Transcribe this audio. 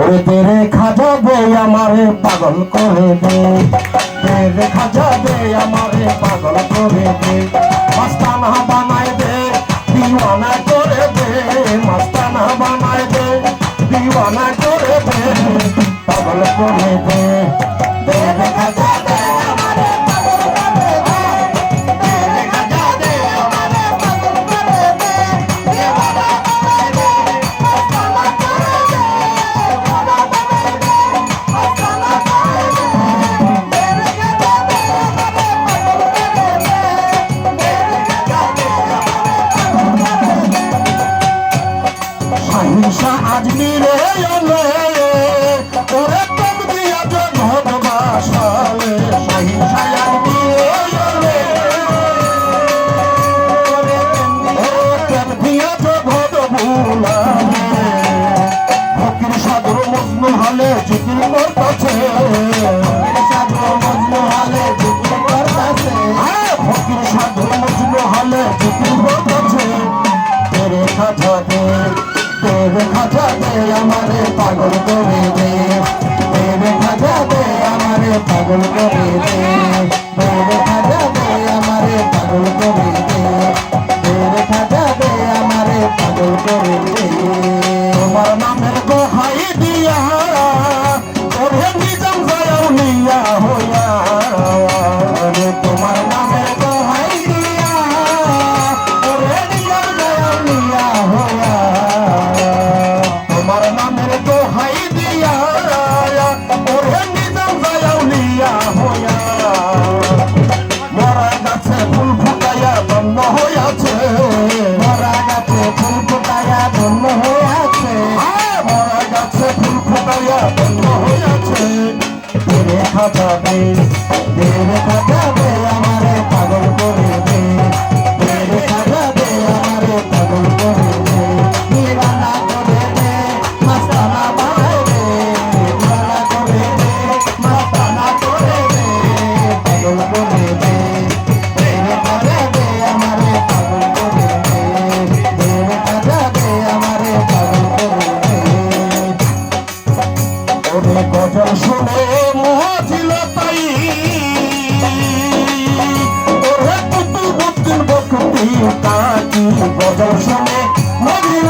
ওরে তেরে খাজা দে আমারে পাগল করে দে, তেরে খাজা দে আমারে পাগল করে দে, মাস্তানা বানায় দে দিওয়ানা করে দে, মাস্তানা বানায় দে দিওয়ানা করে দে, পাগল করে দে, তেরে খাজা দে আমারে পাগল করে দে, তেরে খাজা দে আমারে পাগল করে দে, দিওয়ানা বানায় দে মাস্তানা করে দে, দিওয়ানা বানায় দে মাস্তানা করে দে, তেরে খাজা দে আমারে পাগল করে দে, তেরে খাজা দে আমারে পাগল করে দে। শাহিনশা আজমিরে এলে ওরে তোম দিয়া জগৎ বাসালে, শাহিনশা আজমিরে এলে ওরে তোম দিয়া জগৎ বুলালে, ফকির সাধুর মজনু হলে জিকির করতেছে, ফকির সাধুর মজনু হলে জিকির করতেছে, ফকির সাধুর মজনু হলে জিকির করতেছে, তেরে খাজা দে, তেরে খাজা দে আমারে পাগল করে দে, তেরে খাজা দে আমারে পাগল করে দে, তেরে খাজা দে আমারে পাগল করে দে, তেরে খাজা দে আমারে পাগল করে দে। তোমার নামের দোহাই দিয়া ওরে নিজাম যাও নিয়া হইয়া, তোমার নামের দোহাই দিয়া ওরে নিজাম যাও নিয়া হইয়া, তোমার নামের দোহাই দিয়া ওরে নিজাম যাও নিয়া হইয়া, মরা গাছে ফুল ফুটাইয়া বন্ধ হইয়াছে, মরা গাছে ফুল ফুটাইয়া বন্ধ হইয়াছে, মরা গাছে ফুল ফুটাইয়া বন্ধ হইয়াছে, তেরে খাজা দে, তেরে খাজা দে আমারে পাগল করে দে, তেরে খাজা দে আমারে পাগল করে দে, দিওয়ানা করে দে মাস্তানা বানায় দে, দিওয়ানা করে দে মাস্তানা করে দে, পাগল করে দে, তেরে খাজা দে আমারে পাগল করে দে, তেরে খাজা দে আমারে পাগল করে দে। ওরে গজল শুনে মহছিল তাই, ওরে কুতুবুদ্দিন বকতি কাকি, গজল শুনে মহছিল